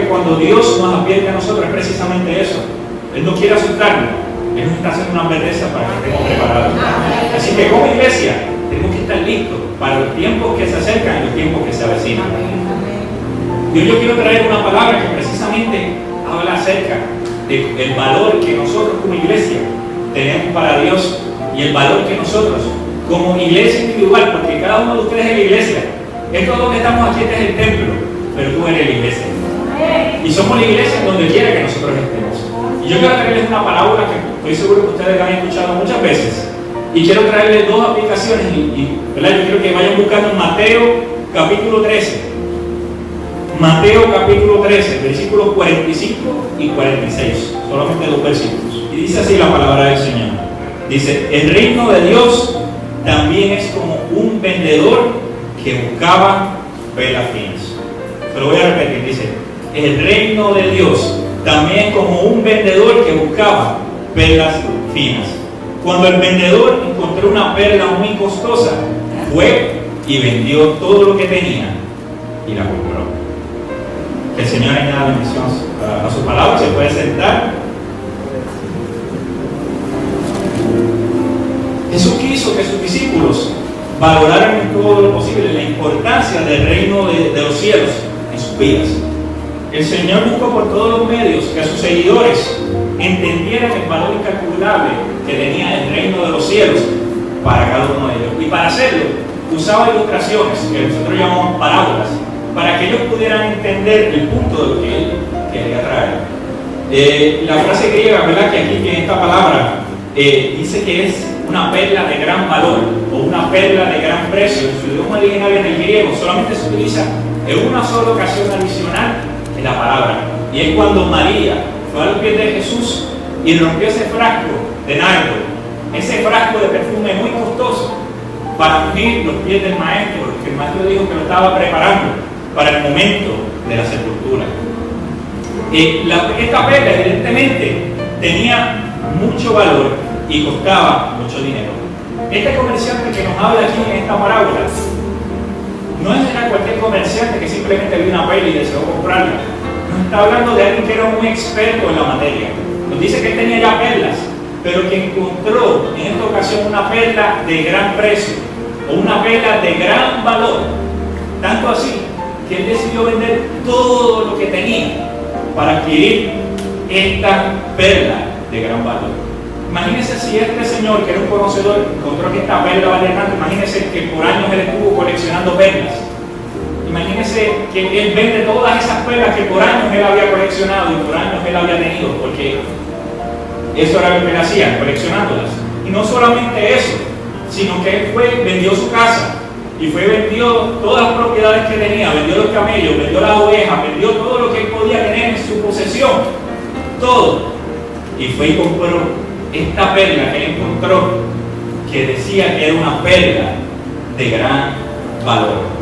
cuando Dios nos advierte a nosotros es precisamente eso. Él no quiere asustarnos, Él nos está haciendo una advertencia para que estemos preparados. Así que como iglesia tenemos que estar listos para los tiempos que se acercan y los tiempos que se avecinan. Y hoy yo quiero traer una palabra que precisamente habla acerca del valor que nosotros como iglesia tenemos para Dios y el valor que nosotros como iglesia individual, porque cada uno de ustedes es la iglesia. Todos los que estamos aquí, este es el templo, pero tú eres la iglesia. Y somos la iglesia donde quiera que nosotros estemos. Y yo quiero traerles una parábola que estoy seguro que ustedes la han escuchado muchas veces. Y quiero traerles dos aplicaciones. ¿Verdad? Yo quiero que vayan buscando en Mateo capítulo 13. Mateo capítulo 13, versículos 45 y 46. Solamente dos versículos. Y dice así la palabra del Señor. Dice: el reino de Dios también es como un vendedor que buscaba perlas finas. Se lo voy a repetir. Dice: el reino de Dios también es como un vendedor que buscaba perlas finas. Cuando el vendedor encontró una perla muy costosa, fue y vendió todo lo que tenía y la compró. Que el Señor añada bendición a su palabra. Se puede sentar. Jesús quiso que sus discípulos valoraran en todo lo posible la importancia del reino de los cielos en sus vidas. El Señor buscó por todos los medios que a sus seguidores entendieran el valor incalculable que tenía el reino de los cielos para cada uno de ellos. Y para hacerlo, usaba ilustraciones que nosotros llamamos parábolas, para que ellos pudieran entender el punto de lo que Él quería traer. La frase griega, ¿verdad?, que aquí en esta palabra dice que es una perla de gran valor o una perla de gran precio. En su idioma original, en el griego, solamente se utiliza en una sola ocasión adicional en la palabra. Y es cuando María fue a los pies de Jesús y rompió ese frasco de nardo, ese frasco de perfume muy costoso, para ungir los pies del maestro, porque el maestro dijo que lo estaba preparando para el momento de la sepultura. Esta perla evidentemente tenía mucho valor y costaba mucho dinero. Este comerciante que nos habla aquí en esta parábola no era cualquier comerciante que simplemente vio una perla y deseó comprarla. Nos está hablando de alguien que era un experto en la materia. Nos dice que él tenía ya perlas, pero que encontró en esta ocasión una perla de gran precio o una perla de gran valor. Tanto así que él decidió vender todo lo que tenía para adquirir esta perla de gran valor. Imagínense si este señor, que era un conocedor, encontró que esta perla valía tanto. Imagínense que por años él estuvo coleccionando perlas. Imagínense que él vende todas esas perlas que por años él había coleccionado y por años él había tenido, porque eso era lo que él hacía, coleccionándolas. Y no solamente eso, sino que él vendió su casa y vendió todas las propiedades que tenía, vendió los camellos, vendió las ovejas, vendió todo lo que él podía tener en su posesión, todo. Y fue y compró esta perla que él encontró, que decía que era una perla de gran valor.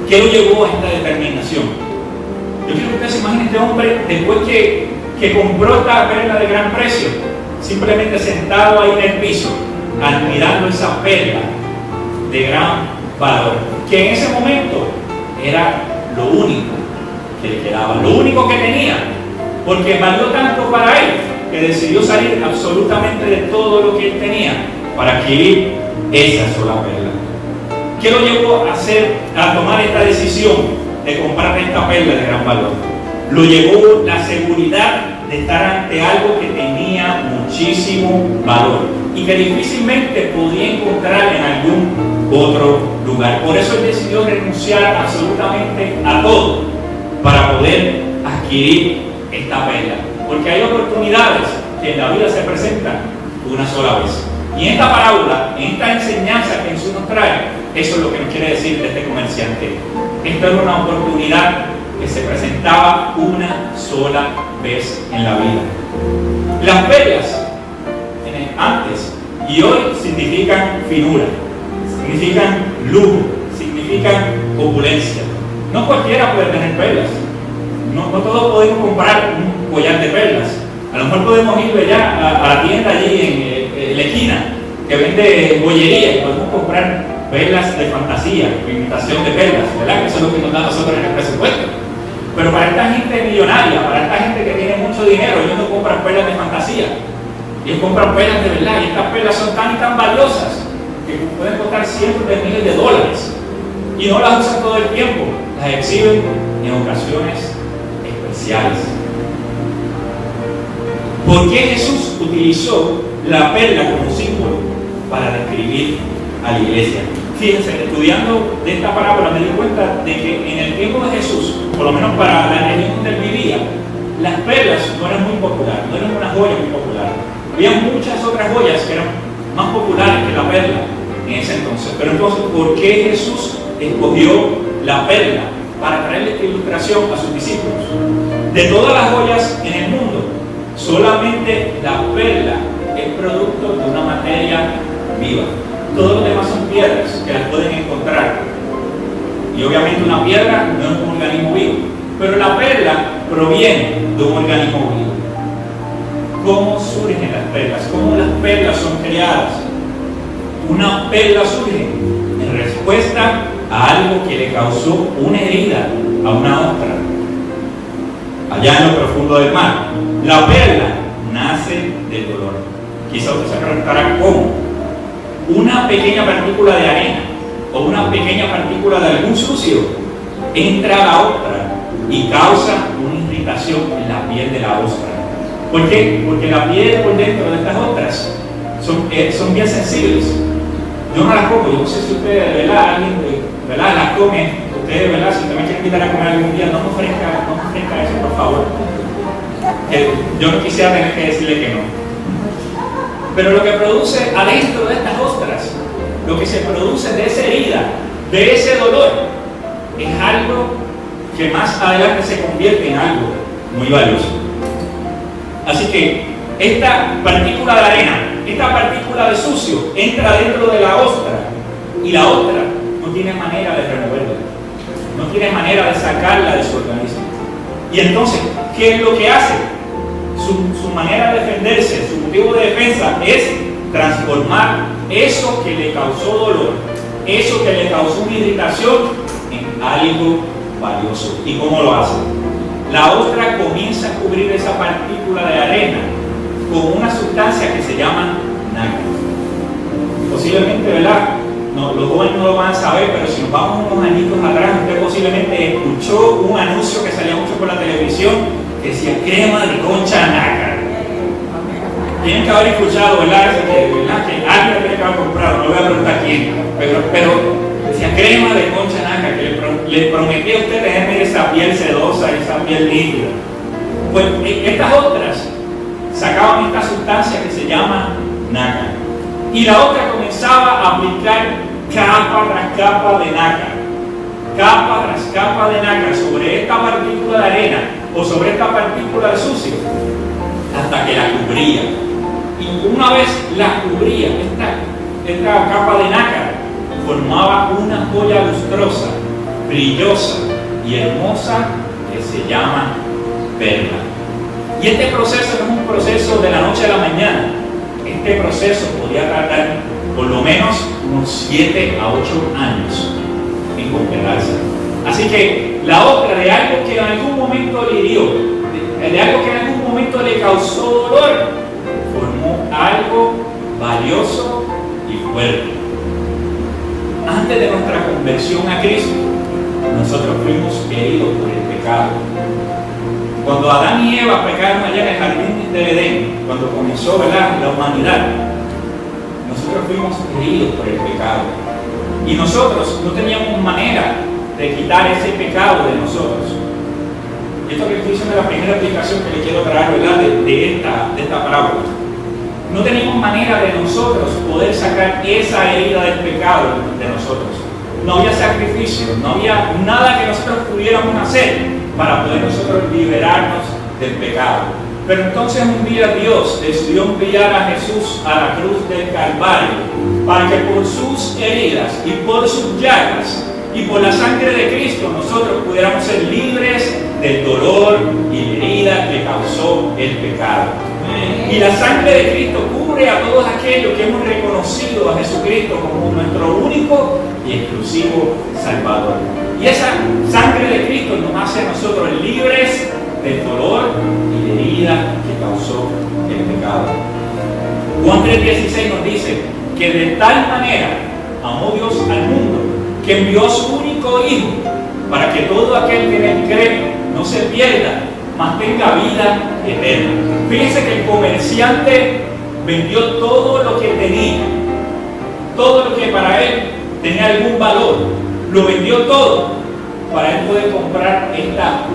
¿Qué lo llevó a esta determinación? Yo quiero que ustedes se imaginen este hombre después que compró esta perla de gran precio, simplemente sentado ahí en el piso, admirando esa perla de gran valor, que en ese momento era lo único que le quedaba, lo único que tenía, porque valió tanto para él que decidió salir absolutamente de todo lo que él tenía para adquirir esa sola perla. ¿Qué lo llevó a tomar esta decisión de comprar esta perla de gran valor? Lo llevó la seguridad de estar ante algo que tenía muchísimo valor y que difícilmente podía encontrar en algún otro lugar. Por eso él decidió renunciar absolutamente a todo para poder adquirir esta perla. Porque hay oportunidades que en la vida se presentan una sola vez. Y en esta parábola, en esta enseñanza que Jesús nos trae, eso es lo que nos quiere decir de este comerciante. Esto era una oportunidad que se presentaba una sola vez en la vida. Las perlas, antes y hoy, significan finura, significan lujo, significan opulencia. No cualquiera puede tener perlas. No todos podemos comprar un collar de perlas. A lo mejor podemos ir ya a la tienda allí en la esquina que vende joyería y podemos comprar perlas de fantasía, imitación de perlas, ¿verdad? Que eso es lo que nos da a nosotros en el presupuesto. Pero para esta gente millonaria, para esta gente que tiene mucho dinero, ellos no compran perlas de fantasía. Ellos compran perlas de verdad. Y estas perlas son tan y tan valiosas que pueden costar cientos de miles de dólares. Y no las usan todo el tiempo. Las exhiben en ocasiones especiales. ¿Por qué Jesús utilizó la perla como símbolo para describir a la iglesia? Fíjense, estudiando de esta parábola me di cuenta de que en el tiempo de Jesús, por lo menos para la región donde él vivía, las perlas no eran muy populares, no eran una joya muy popular. Había muchas otras joyas que eran más populares que la perla en ese entonces. Pero entonces, ¿por qué Jesús escogió la perla para traerle esta ilustración a sus discípulos? De todas las joyas en el mundo, solamente la perla es producto de una materia viva. Todos los demás son piedras que las pueden encontrar. Y obviamente una piedra no es un organismo vivo. Pero la perla proviene de un organismo vivo. ¿Cómo surgen las perlas? ¿Cómo las perlas son creadas? Una perla surge en respuesta a algo que le causó una herida a una ostra allá en lo profundo del mar. La perla nace del dolor. Quizá usted se preguntará cómo. Una pequeña partícula de arena o una pequeña partícula de algún sucio entra a la ostra y causa una irritación en la piel de la ostra. ¿Por qué? Porque la piel por dentro de estas ostras son bien sensibles. Yo no las como, yo no sé si ustedes, de verdad, alguien ¿verdad? Las come. Ustedes, ¿verdad? Si usted me quiere invitar a comer algún día, no me ofrezca eso, por favor. Yo no quisiera tener que decirle que no. Pero lo que produce adentro de estas ostras, lo que se produce de esa herida, de ese dolor, es algo que más adelante se convierte en algo muy valioso. Así que esta partícula de arena, esta partícula de sucio, entra dentro de la ostra y la ostra no tiene manera de removerla, no tiene manera de sacarla de su organismo. Y entonces, ¿qué es lo que hace? Su manera de defenderse, su motivo de defensa es transformar eso que le causó dolor, eso que le causó una irritación, en algo valioso. ¿Y cómo lo hace? La ostra comienza a cubrir esa partícula de arena con una sustancia que se llama nácar. Posiblemente, ¿verdad? No, los jóvenes no lo van a saber, pero si nos vamos unos añitos atrás, usted posiblemente escuchó un anuncio que salía mucho por la televisión que decía crema de concha nácar. Tienen que haber escuchado, ¿verdad? Que alguien tiene que haber comprado, no voy a preguntar quién, pero decía crema de concha nácar, que le prometí a usted tener esa piel sedosa, esa piel líquida. Pues estas otras sacaban esta sustancia que se llama nácar. Y la otra comenzaba a aplicar capa tras capa de nácar, capa tras capa de nácar sobre esta partícula de arena o sobre esta partícula de sucio, hasta que la cubría. Y una vez la cubría, esta capa de nácar formaba una joya lustrosa, brillosa y hermosa que se llama perla. Y este proceso no es un proceso de la noche a la mañana. Este proceso podía tardar por lo menos unos 7 a 8 años en completarse. Así que la otra de algo que en algún momento le hirió, de algo que en algún momento le causó dolor, formó algo valioso y fuerte. Antes de nuestra conversión a Cristo, nosotros fuimos heridos por el pecado. Cuando Adán y Eva pecaron allá en el jardín del Edén, cuando comenzó, ¿verdad?, la humanidad, nosotros fuimos heridos por el pecado. Y nosotros no teníamos manera de quitar ese pecado de nosotros. Y esto que estoy diciendo es la primera explicación que le quiero traer, ¿verdad?, de esta parábola. No teníamos manera de nosotros poder sacar esa herida del pecado de nosotros. No había sacrificio, no había nada que nosotros pudiéramos hacer para poder nosotros liberarnos del pecado. Pero entonces un día Dios decidió enviar a Jesús a la cruz del Calvario para que por sus heridas y por sus llagas y por la sangre de Cristo nosotros pudiéramos ser libres del dolor y la herida que causó el pecado. Y la sangre de Cristo cubre a todos aquellos que hemos reconocido a Jesucristo como nuestro único y exclusivo Salvador. Y esa sangre de Cristo nos hace a nosotros libres del dolor y de herida que causó el pecado. Juan 3:16 nos dice que de tal manera amó Dios al mundo que envió a su único Hijo para que todo aquel que en él cree no se pierda, mas tenga vida eterna. Fíjense que el comerciante vendió todo lo que tenía, todo lo que para él tenía algún valor, lo vendió todo para él poder comprar esta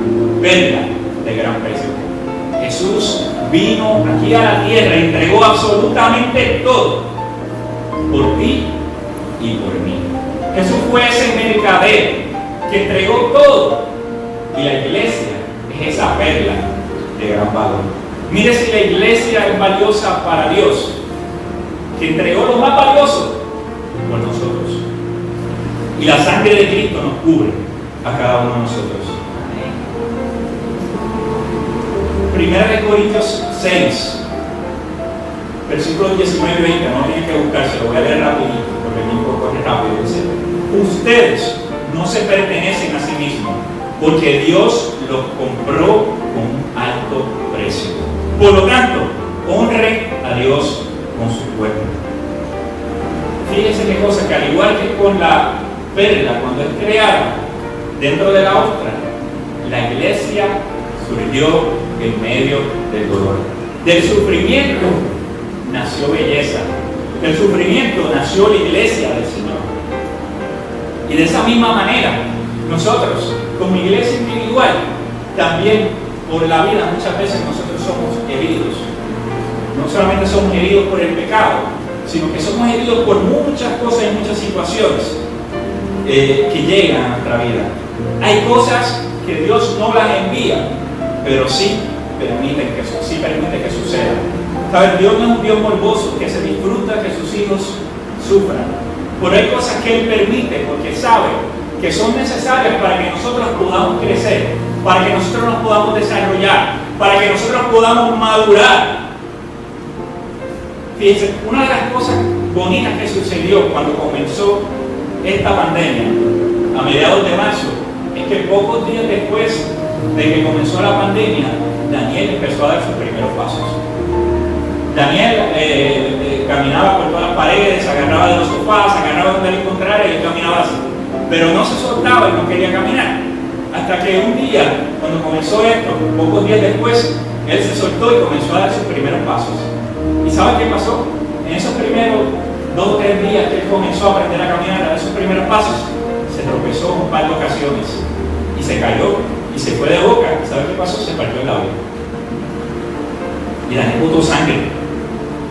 perla de gran precio. Jesús vino aquí a la tierra y entregó absolutamente todo por ti y por mí. Jesús fue ese mercader que entregó todo, y la iglesia es esa perla de gran valor. Mire si la iglesia es valiosa para Dios, que entregó lo más valioso por nosotros. Y la sangre de Cristo nos cubre a cada uno de nosotros. Primera de Corintios 6, versículos 19 y 20, no tienen que buscarse, lo voy a leer rapidito, porque es un poco rápido. Dice: ustedes no se pertenecen a sí mismos, porque Dios los compró con un alto precio. Por lo tanto, honren a Dios con su cuerpo. Fíjense qué cosa, que al igual que con la perla, cuando es creada dentro de la ostra, la iglesia surgió en medio del dolor. Del sufrimiento nació belleza. Del sufrimiento nació la iglesia del Señor. Y de esa misma manera, nosotros, como iglesia individual, también por la vida muchas veces nosotros somos heridos. No solamente somos heridos por el pecado, sino que somos heridos por muchas cosas y muchas situaciones que llegan a nuestra vida. Hay cosas que Dios no las envía, pero sí permite que suceda. ¿Sabes? Dios no es un Dios morboso que se disfruta que sus hijos sufran. Pero hay cosas que Él permite porque sabe que son necesarias para que nosotros podamos crecer, para que nosotros nos podamos desarrollar, para que nosotros podamos madurar. Fíjense, una de las cosas bonitas que sucedió cuando comenzó esta pandemia, a mediados de marzo, es que pocos días después de que comenzó la pandemia, Daniel empezó a dar sus primeros pasos. Daniel caminaba por todas las paredes, se agarraba de los sofás, se agarraba donde le encontrara y él caminaba así. Pero no se soltaba y no quería caminar. Hasta que un día, cuando comenzó esto, pocos días después, él se soltó y comenzó a dar sus primeros pasos. ¿Y sabe qué pasó? En esos primeros 2 o 3 días que él comenzó a aprender a caminar, a dar sus primeros pasos, se tropezó un par de ocasiones y se cayó y se fue de boca. ¿Sabe qué pasó? Se partió el labio. Y Daniel botó sangre.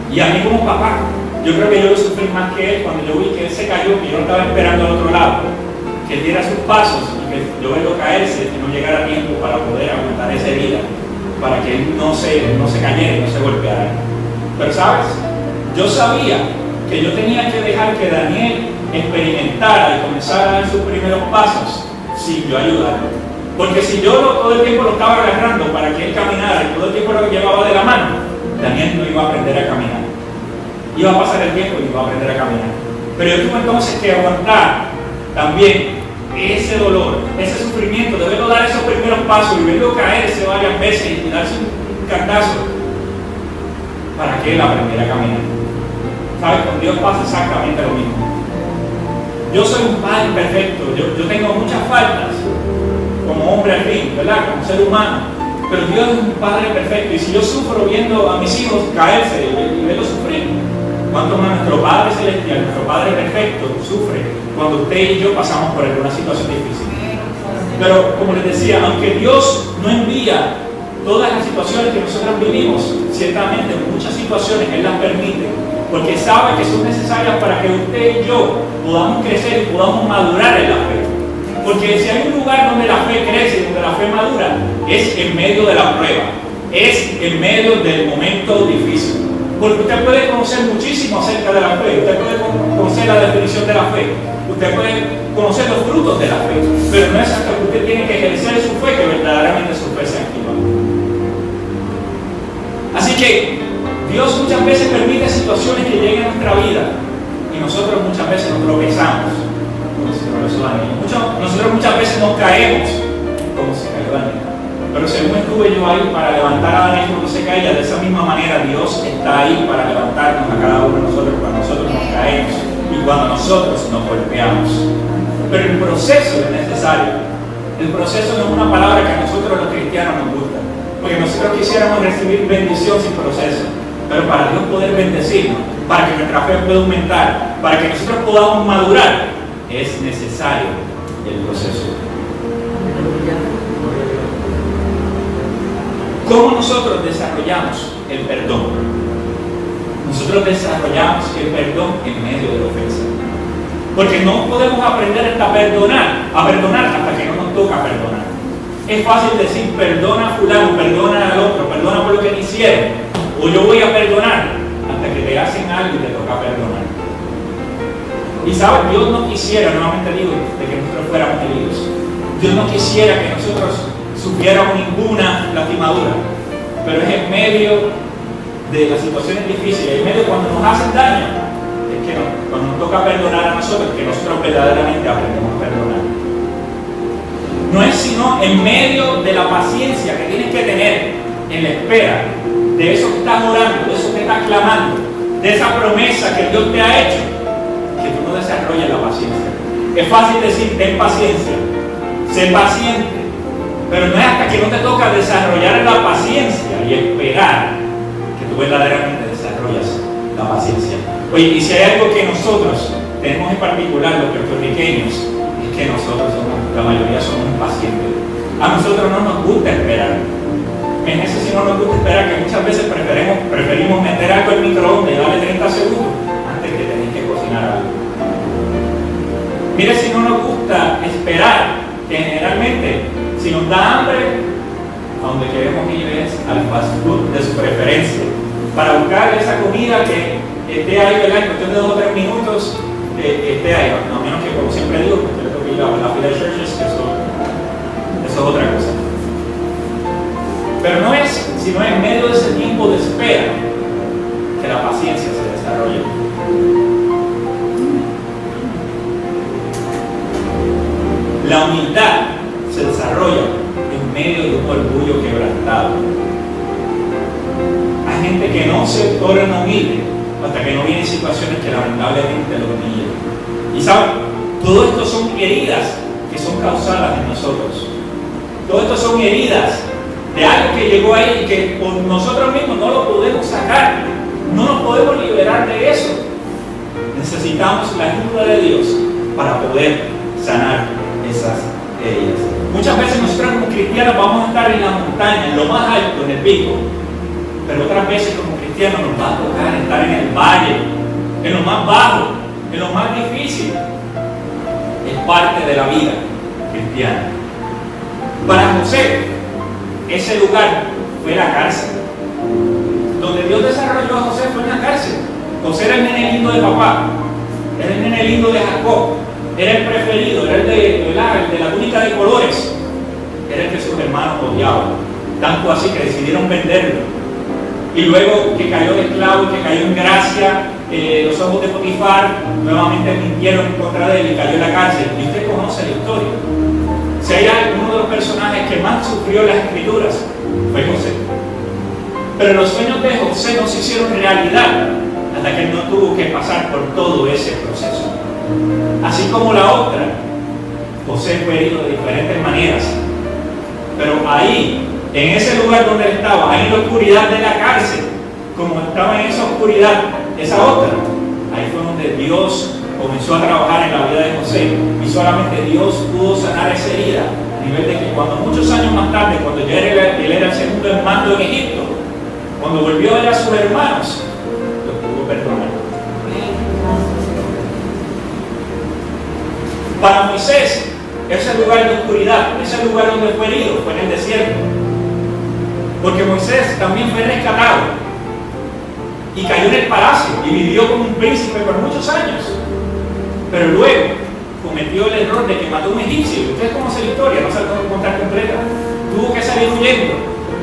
Y a mí como papá, yo creo que yo lo sufrí más que él cuando yo vi que él se cayó, que yo estaba esperando al otro lado, que él diera sus pasos y que yo verlo caerse y no llegara a tiempo para poder aguantar esa herida, para que él no se cayera y no se golpeara. Pero sabes, yo sabía que yo tenía que dejar que Daniel experimentara y comenzara a dar sus primeros pasos sin yo ayudarlo. Porque si yo todo el tiempo lo estaba agarrando para que él caminara y todo el tiempo lo llevaba de la mano, Daniel no iba a aprender a caminar. Iba a pasar el tiempo y no iba a aprender a caminar. Pero yo tuve entonces que aguantar también ese dolor, ese sufrimiento, de verlo dar esos primeros pasos y verlo caerse varias veces y darse un cantazo para que él aprendiera a caminar. ¿Sabes? Con Dios pasa exactamente lo mismo. Yo soy un padre perfecto, yo tengo muchas faltas como hombre al fin, ¿verdad? Como ser humano. Pero Dios es un Padre perfecto, y si yo sufro viendo a mis hijos caerse y verlos sufrir, ¿cuánto más nuestro Padre Celestial, nuestro Padre perfecto, sufre cuando usted y yo pasamos por alguna situación difícil? Pero como les decía, aunque Dios no envía todas las situaciones que nosotros vivimos, ciertamente muchas situaciones Él las permite, porque sabe que son necesarias para que usted y yo podamos crecer y podamos madurar en la fe. Porque si hay un lugar donde la fe crece, donde la fe madura, es en medio de la prueba, es en medio del momento difícil. Porque usted puede conocer muchísimo acerca de la fe, usted puede conocer la definición de la fe, usted puede conocer los frutos de la fe, pero no es hasta que usted tiene que ejercer su fe que verdaderamente su fe se activa. Así que Dios muchas veces permite situaciones que lleguen a nuestra vida y nosotros muchas veces nos tropezamos con situaciones regresó Daniel. Nosotros muchas veces nos caemos como se cayó Daniel. Pero según estuve yo ahí para levantar a Daniel cuando se caía, de esa misma manera Dios está ahí para levantarnos a cada uno de nosotros cuando nosotros nos caemos y cuando nosotros nos golpeamos. Pero el proceso es necesario. El proceso no es una palabra que a nosotros los cristianos nos gusta, porque nosotros quisiéramos recibir bendición sin proceso. Pero para Dios poder bendecirnos, para que nuestra fe pueda aumentar, para que nosotros podamos madurar, es necesario el proceso. ¿Cómo nosotros desarrollamos el perdón? Nosotros desarrollamos el perdón en medio de la ofensa. Porque no podemos aprender a perdonar hasta que no nos toca perdonar. Es fácil decir perdona a fulano, perdona al otro, perdona por lo que me hicieron, o yo voy a perdonar hasta que te hacen algo y te toca perdonar. Y sabes, Dios no quisiera, nuevamente digo, de que nosotros fuéramos heridos. Dios no quisiera que nosotros sufriéramos ninguna lastimadura, pero es en medio de las situaciones difíciles, en medio cuando nos hacen daño, es que cuando nos toca perdonar a nosotros, que nosotros verdaderamente aprendemos a perdonar. No es sino en medio de la paciencia que tienes que tener en la espera de eso que estás orando, de eso que estás clamando, de esa promesa que Dios te ha hecho, que tú no desarrollas la paciencia. Es fácil decir, ten paciencia, sé paciente, pero no es hasta que no te toca desarrollar la paciencia y esperar que tú verdaderamente desarrollas la paciencia. Oye, y si hay algo que nosotros tenemos en particular, los puertorriqueños, es que nosotros la mayoría somos impacientes. A nosotros no nos gusta esperar. En eso sí no nos gusta esperar, que muchas veces preferimos meter algo en el microondas y darle 30 segundos antes que tener que cocinar algo. Mire, si no nos gusta esperar, que generalmente, si nos da hambre, a donde queremos ir es al fast food de su preferencia, para buscar esa comida que esté ahí, ¿verdad? En cuestión de 2 o 3 minutos, esté ahí. No menos que, como siempre digo, que tengo que ir a la fila de churches, que eso es otra cosa. Pero no es, sino en medio de ese tiempo de espera que la paciencia se desarrolla. La humildad se desarrolla en medio de un orgullo quebrantado. Hay gente que no se torna humilde hasta que no vienen situaciones que lamentablemente lo humillan. Y saben, todo esto son heridas que son causadas en nosotros. Todo esto son heridas de algo que llegó ahí y que por nosotros mismos no lo podemos sacar. No nos podemos liberar de eso. Necesitamos la ayuda de Dios para poder sanar esas heridas. Muchas veces nosotros como cristianos vamos a estar en la montaña, en lo más alto, en el pico, pero otras veces como cristianos nos va a tocar estar en el valle, en lo más bajo, en lo más difícil. Es parte de la vida cristiana. Para José, ese lugar fue la cárcel. Donde Dios desarrolló a José fue en la cárcel. José era el nene lindo de papá, era el nene lindo de Jacob, era el preferido, era el de la túnica de colores, era el que sus hermanos odiaban, tanto así que decidieron venderlo. Y luego que cayó de esclavo y que cayó en gracia, los ojos de Potifar nuevamente mintieron en contra de él y cayó en la cárcel. Y usted conoce la historia. Si hay uno de los personajes que más sufrió las escrituras, fue José. Pero los sueños de José no se hicieron realidad hasta que él no tuvo que pasar por todo ese proceso. Así como la otra, José fue herido de diferentes maneras, pero ahí, en ese lugar donde él estaba, ahí en la oscuridad de la cárcel, como estaba en esa oscuridad, esa otra, ahí fue donde Dios comenzó a trabajar en la vida de José, y solamente Dios pudo sanar esa herida, a nivel de que cuando muchos años más tarde, cuando ya él era el segundo en mando en Egipto, cuando volvió a ver a sus hermanos, los pudo perdonar. Para Moisés, ese lugar de oscuridad, ese lugar donde fue herido, fue en el desierto. Porque Moisés también fue rescatado y cayó en el palacio y vivió como un príncipe por muchos años. Pero luego cometió el error de que mató a un egipcio. Ustedes conocen la historia, no se la tengo que contar completa. Tuvo que salir huyendo.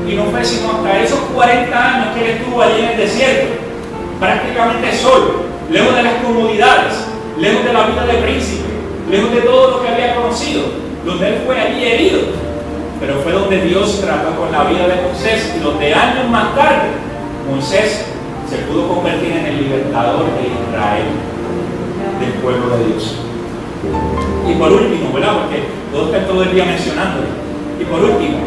Y no fue sino hasta esos 40 años que él estuvo allí en el desierto, prácticamente solo, lejos de las comodidades, lejos de la vida de príncipe, lejos de todo lo que había conocido, donde él fue allí herido. Pero fue donde Dios trató con la vida de Moisés, y donde años más tarde Moisés se pudo convertir en el libertador de Israel, del pueblo de Dios. Y por último, ¿verdad? Porque puedo estar todo el día mencionándolo. Y por último,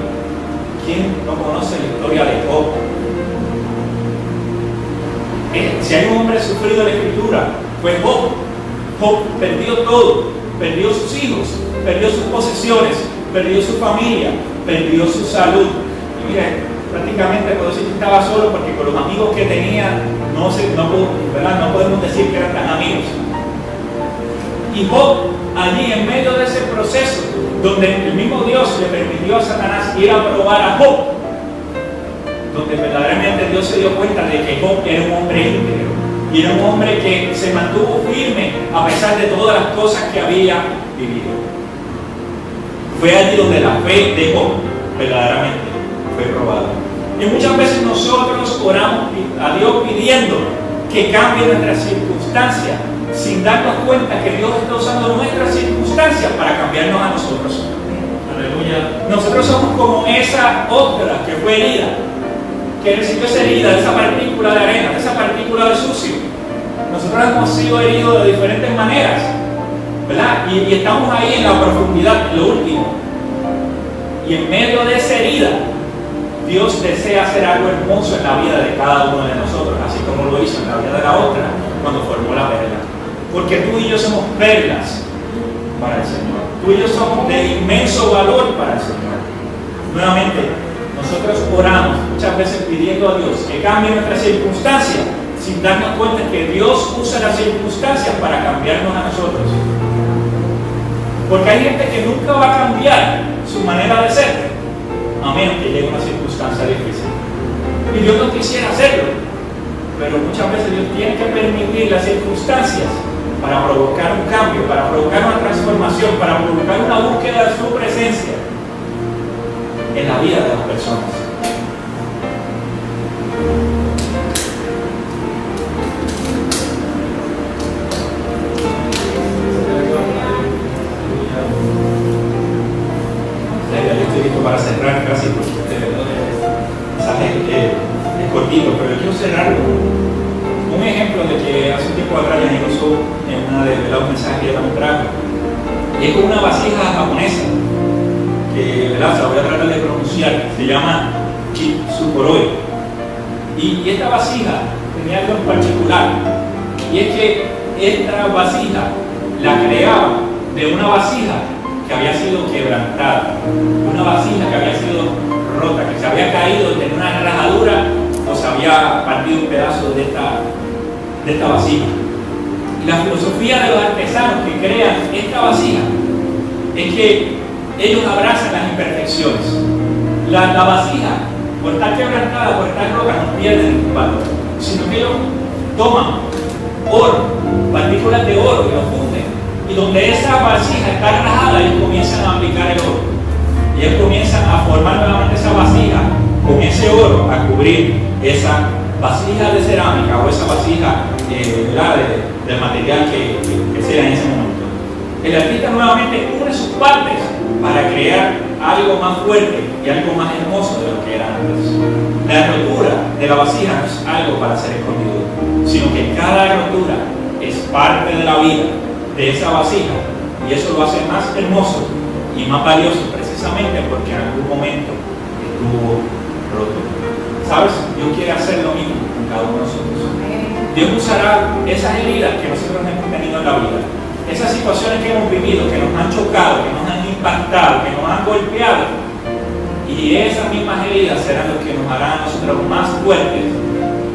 ¿quién no conoce la historia de Job? Si hay un hombre sufrido en la Escritura, fue Job. Job perdió todo, perdió sus hijos, perdió sus posesiones, perdió su familia, perdió su salud. Y mire, prácticamente puedo decir que estaba solo, porque con los amigos que tenía no podemos decir que eran tan amigos. Y Job, allí en medio de ese proceso, donde el mismo Dios le permitió a Satanás ir a probar a Job, donde verdaderamente Dios se dio cuenta de que Job era un hombre íntegro, y era un hombre que se mantuvo firme a pesar de todas las cosas que había vivido. Fue allí donde la fe de Job verdaderamente fue probada. Y muchas veces nosotros oramos a Dios pidiendo que cambie nuestras circunstancias, sin darnos cuenta que Dios está usando nuestras circunstancias para cambiarnos a nosotros. Aleluya. Nosotros somos como esa ostra que fue herida, que recibió esa herida, de esa partícula de arena, de esa partícula de sucio. Nosotros hemos sido heridos de diferentes maneras, ¿verdad? Y estamos ahí en la profundidad, lo último. Y en medio de esa herida, Dios desea hacer algo hermoso en la vida de cada uno de nosotros, así como lo hizo en la vida de la otra cuando formó la perla. Porque tú y yo somos perlas para el Señor. Tú y yo somos de inmenso valor para el Señor. Nuevamente, nosotros oramos muchas veces pidiendo a Dios que cambie nuestras circunstancias, sin darnos cuenta que Dios usa las circunstancias para cambiarnos a nosotros. Porque hay gente que nunca va a cambiar su manera de ser, a menos que llegue una circunstancia difícil. Y Dios no quisiera hacerlo, pero muchas veces Dios tiene que permitir las circunstancias para provocar un cambio, para provocar una transformación, para provocar una búsqueda de su presencia en la vida de las personas. Estoy listo para cerrar casi, porque el mensaje es cortito, pero yo quiero cerrarlo. Un ejemplo de que hace un tiempo atrás ya usó en una de los mensajes que yo también trajo, y es con una vasija japonesa que, ¿verdad?, se la voy a tratar de pronunciar, se llama Kitsukoroi. Y esta vasija tenía algo en particular, y es que esta vasija la creaba de una vasija que había sido quebrantada, una vasija que había sido rota, que se había caído, tenía una rajadura o se había partido un pedazo de esta vasija. Y la filosofía de los artesanos que crean esta vasija es que ellos abrazan las imperfecciones. La vasija, por estar quebrantada, por estar rota, no pierden el valor, sino que ellos toman oro, partículas de oro, y lo funden. Y donde esa vasija está rajada, ellos comienzan a aplicar el oro. Y ellos comienzan a formar nuevamente esa vasija con ese oro, a cubrir esa vasija de cerámica o esa vasija del material que sea en ese momento. El artista nuevamente une sus partes para crear algo más fuerte y algo más hermoso de lo que era antes. La rotura de la vasija no es algo para ser escondido, sino que cada rotura es parte de la vida de esa vasija, y eso lo hace más hermoso y más valioso, precisamente porque en algún momento estuvo roto. ¿Sabes? Dios quiere hacer lo mismo con cada uno de nosotros. Dios usará esas heridas que nosotros hemos tenido en la vida, esas situaciones que hemos vivido, que nos han chocado, que nos han impactado, que nos han golpeado, y esas mismas heridas serán los que nos harán a nosotros más fuertes,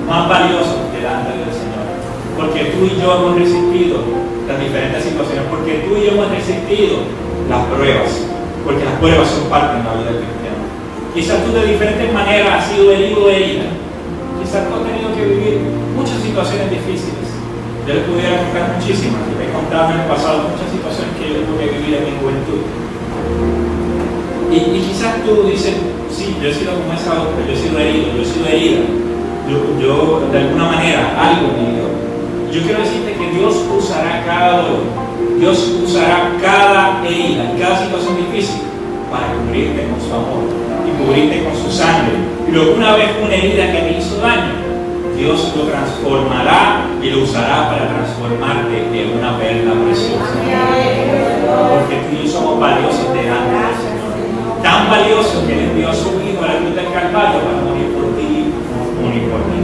más valiosos delante del Señor. Porque tú y yo hemos resistido las diferentes situaciones, porque tú y yo hemos resistido las pruebas, porque las pruebas son parte de la vida del cristiano. Quizás tú de diferentes maneras has sido herido o herida, quizás tú has tenido que vivir muchas situaciones difíciles. Yo les pudiera contar muchísimas, y me he contado en el pasado muchas situaciones que yo tuve que vivir en mi juventud. Y quizás tú dices, sí, yo he sido como esa otra, yo he sido herido, yo he sido herida, yo de alguna manera algo me hirió. Yo quiero decirte que Dios usará cada dolor, Dios usará cada herida y cada situación difícil para cubrirte con su amor y cubrirte con su sangre. Y luego, una vez una herida que te hizo daño, Dios lo transformará y lo usará para transformarte en una perla preciosa. Porque tú y yo somos valiosos delante del Señor. Tan valiosos que Él envió a su Hijo a la cruz del Calvario para morir por ti, morir por mí.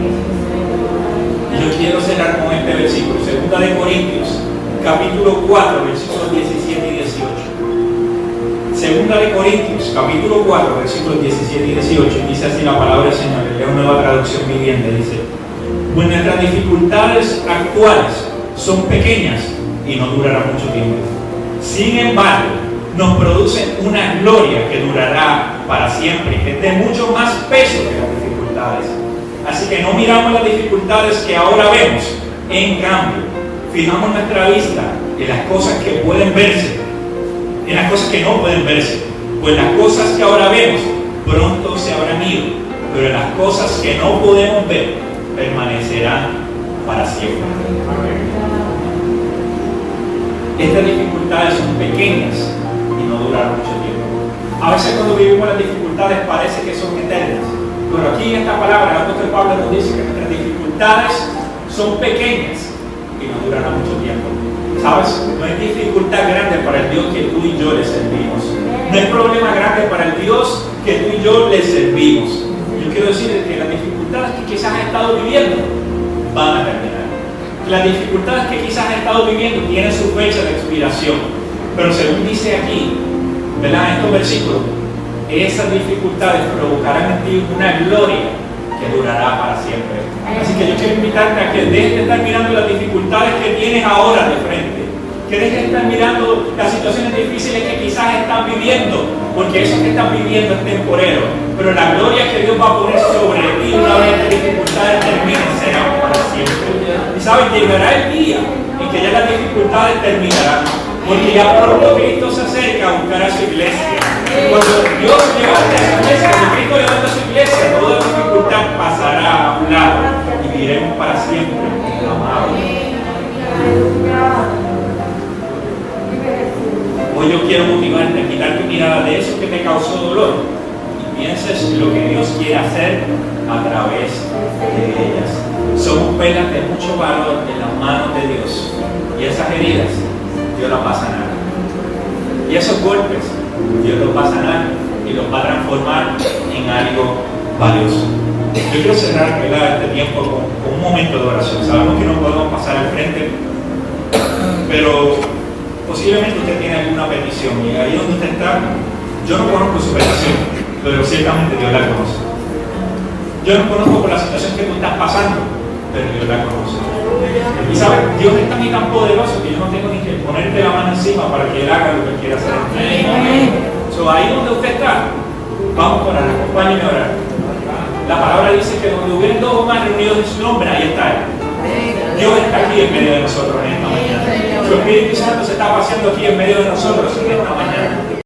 Y yo quiero cerrar con este versículo, 2 de Corintios, capítulo 4, versículos 17 y 18. 2 de Corintios, capítulo 4, versículos 17 y 18, dice así la palabra del Señor. Leo Nueva Traducción Viviente, dice: pues nuestras dificultades actuales son pequeñas y no durarán mucho tiempo. Sin embargo, nos producen una gloria que durará para siempre, que es de mucho más peso que las dificultades. Así que no miramos las dificultades que ahora vemos, en cambio, fijamos nuestra vista en las cosas que pueden verse, en las cosas que no pueden verse, pues las cosas que ahora vemos pronto se habrán ido, pero las cosas que no podemos ver permanecerán para siempre. Estas dificultades son pequeñas y no duran mucho tiempo. A veces cuando vivimos las dificultades parece que son eternas, pero aquí en esta palabra el apóstol Pablo nos dice que nuestras dificultades son pequeñas y no durarán mucho tiempo. ¿Sabes? No hay dificultad grande para el Dios que tú y yo le servimos. No hay problema grande para el Dios que tú y yo le servimos. Yo quiero decirles que las dificultades que quizás has estado viviendo van a terminar. Las dificultades que quizás has estado viviendo tienen su fecha de expiración. Pero según dice aquí, ¿verdad? En estos versículos, esas dificultades provocarán en ti una gloria que durará para siempre. Así que yo quiero invitarte a que dejes de estar mirando las dificultades que tienes ahora de frente, que dejes de estar mirando las situaciones difíciles que quizás estás viviendo, porque eso que estás viviendo es temporero, pero la gloria que Dios va a poner sobre ti una vez las dificultades terminen será para siempre. Y sabes, llegará el día en que ya las dificultades terminarán, porque ya pronto Cristo se acerca a buscar a su iglesia. Cuando Dios levante a su iglesia, cuando Cristo levante a su iglesia, toda dificultad pasará a un lado y viviremos para siempre amados. Hoy yo quiero motivarte a quitar tu mirada de eso que te causó dolor y pienses lo que Dios quiere hacer a través de ellas. Somos perlas de mucho valor en las manos de Dios, y esas heridas Dios las va a sanar, y esos golpes Dios los va a sanar y los va a transformar en algo valioso. Yo quiero cerrar este tiempo con un momento de oración. Sabemos que no podemos pasar al frente, pero posiblemente usted tiene alguna petición, y ahí donde usted está, yo no conozco su petición, pero ciertamente Dios la conoce. Yo no conozco por la situación que tú estás pasando, pero Dios la conoce. Y sabes, Dios es tan y tan poderoso que yo no tengo ni que ponerte la mano encima para que Él haga lo que Él quiera hacer. Ahí donde usted está, vamos a orar, acompáñenme a orar. La palabra dice que donde hubieran dos o más reunidos en su nombre, ahí está Él. Dios está aquí en medio de nosotros en esta mañana. Su Espíritu Santo se está paseando aquí en medio de nosotros en esta mañana.